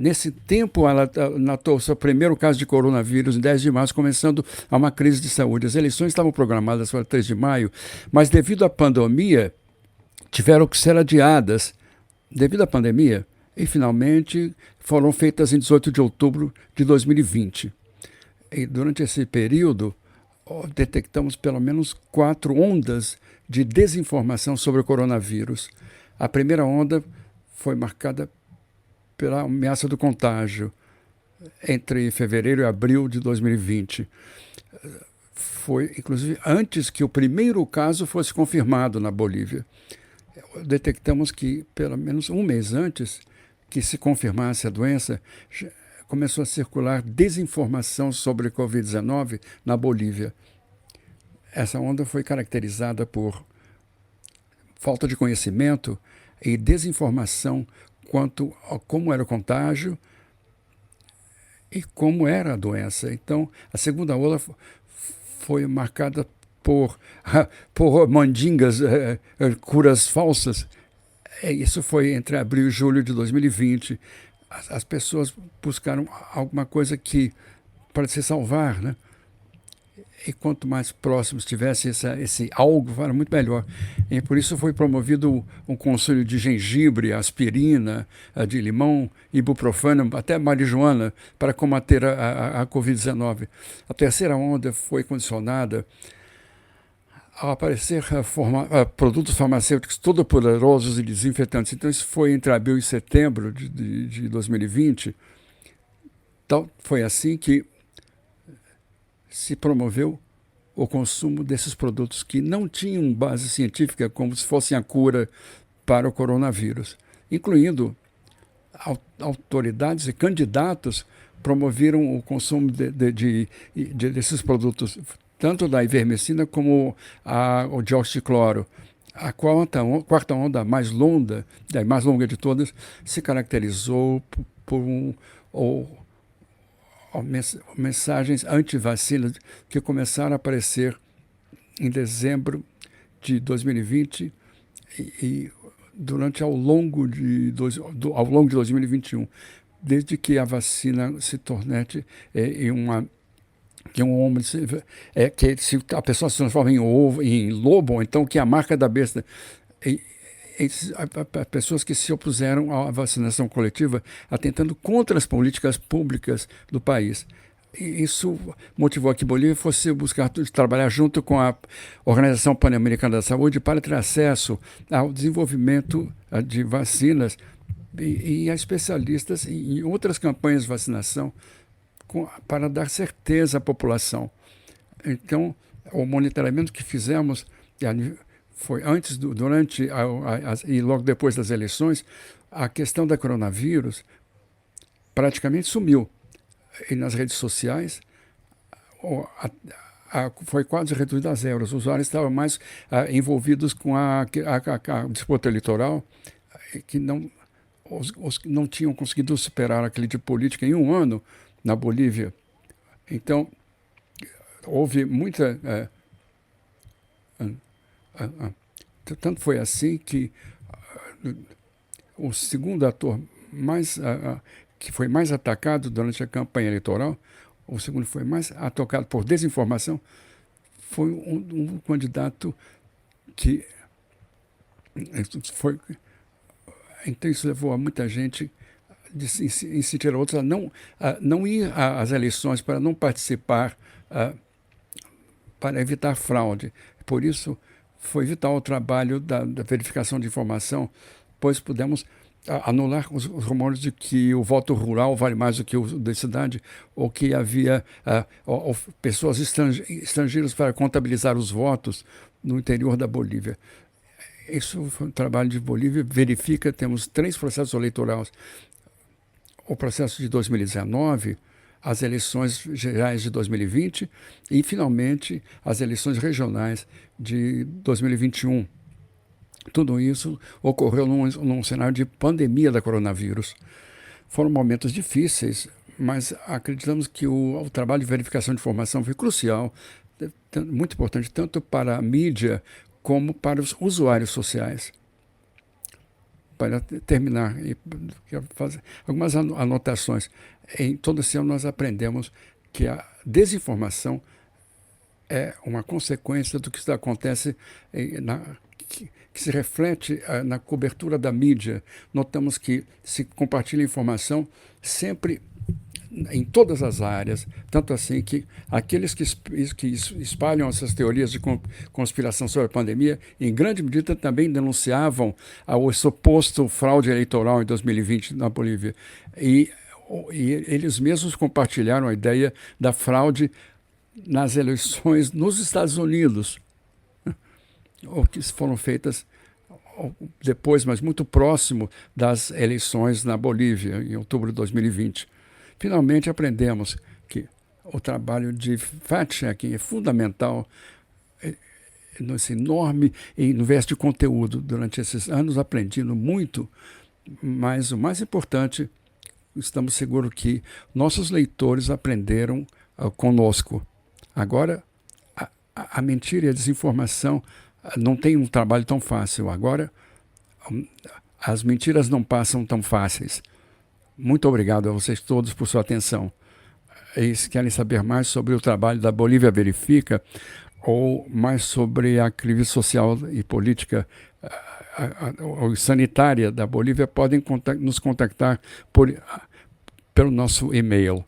Nesse tempo, ela notou o seu primeiro caso de coronavírus, em 10 de março, começando a uma crise de saúde. As eleições estavam programadas para 3 de maio, mas devido à pandemia, tiveram que ser adiadas devido à pandemia e, finalmente, foram feitas em 18 de outubro de 2020. E, durante esse período, detectamos pelo menos 4 ondas de desinformação sobre o coronavírus. A primeira onda foi marcada pela ameaça do contágio entre fevereiro e abril de 2020. Foi, inclusive, antes que o primeiro caso fosse confirmado na Bolívia. Detectamos que, pelo menos um mês antes que se confirmasse a doença, começou a circular desinformação sobre a Covid-19 na Bolívia. Essa onda foi caracterizada por falta de conhecimento e desinformação quanto a como era o contágio e como era a doença. Então, a segunda onda foi marcada por mandingas, curas falsas. Isso foi entre abril e julho de 2020. As pessoas buscaram alguma coisa para se salvar, né? E quanto mais próximos tivesse esse algo, era muito melhor. E por isso foi promovido um consumo de gengibre, aspirina, de limão, ibuprofeno, até marijuana, para combater a Covid-19. A terceira onda foi condicionada ao aparecer produtos farmacêuticos todo poderosos e desinfetantes. Então, isso foi entre abril e setembro de 2020. Então, foi assim que se promoveu o consumo desses produtos que não tinham base científica, como se fossem a cura para o coronavírus, incluindo autoridades e candidatos promoveram o consumo desses produtos, tanto da ivermectina como o dióxido de cloro. A quarta onda, mais longa de todas, se caracterizou por mensagens anti-vacina que começaram a aparecer em dezembro de 2020 e ao longo de 2021, desde que a vacina se torne que um homem que se a pessoa se transforma em lobo, ou então que a marca da besta. E, pessoas que se opuseram à vacinação coletiva, atentando contra as políticas públicas do país. E isso motivou que Bolívia fosse buscar trabalhar junto com a Organização Pan-Americana da Saúde para ter acesso ao desenvolvimento de vacinas e a especialistas em outras campanhas de vacinação para dar certeza à população. Então, o monitoramento que fizemos foi antes, durante e logo depois das eleições. A questão da coronavírus praticamente sumiu. E nas redes sociais foi quase reduzido a zero. Os usuários estavam mais envolvidos com a disputa eleitoral, que os que não tinham conseguido superar aquele de política em um ano na Bolívia. Então, houve muita... tanto foi assim que o segundo ator que foi mais atacado durante a campanha eleitoral, o segundo foi mais atacado por desinformação, foi um candidato que foi... Então isso levou a muita gente incitar outros a não ir às eleições, para não participar, para evitar fraude. Por isso foi vital o trabalho da verificação de informação, pois pudemos anular os rumores de que o voto rural vale mais do que o da cidade, ou que havia pessoas estrangeiras para contabilizar os votos no interior da Bolívia. Isso foi um trabalho de Bolívia. Verifica, temos 3 processos eleitorais. O processo de 2019, as eleições gerais de 2020 e, finalmente, as eleições regionais de 2021. Tudo isso ocorreu num cenário de pandemia da coronavírus. Foram momentos difíceis, mas acreditamos que o trabalho de verificação de informação foi crucial, muito importante, tanto para a mídia como para os usuários sociais. Para terminar, e fazer algumas anotações. Em todo esse ano nós aprendemos que a desinformação é uma consequência do que acontece que se reflete na cobertura da mídia. Notamos que se compartilha informação sempre em todas as áreas, tanto assim que aqueles que espalham essas teorias de conspiração sobre a pandemia, em grande medida também denunciavam o suposto fraude eleitoral em 2020 na Bolívia. E eles mesmos compartilharam a ideia da fraude nas eleições nos Estados Unidos, ou que foram feitas depois, mas muito próximo das eleições na Bolívia, em outubro de 2020. Finalmente aprendemos que o trabalho de fact-checking é fundamental nesse enorme universo de conteúdo. Durante esses anos aprendendo muito, mas o mais importante, estamos seguros que nossos leitores aprenderam conosco. Agora, a mentira e a desinformação não tem um trabalho tão fácil. Agora, as mentiras não passam tão fáceis. Muito obrigado a vocês todos por sua atenção. E se querem saber mais sobre o trabalho da Bolívia Verifica, ou mais sobre a crise social e política ou sanitária da Bolívia, podem nos contactar pelo nosso e-mail.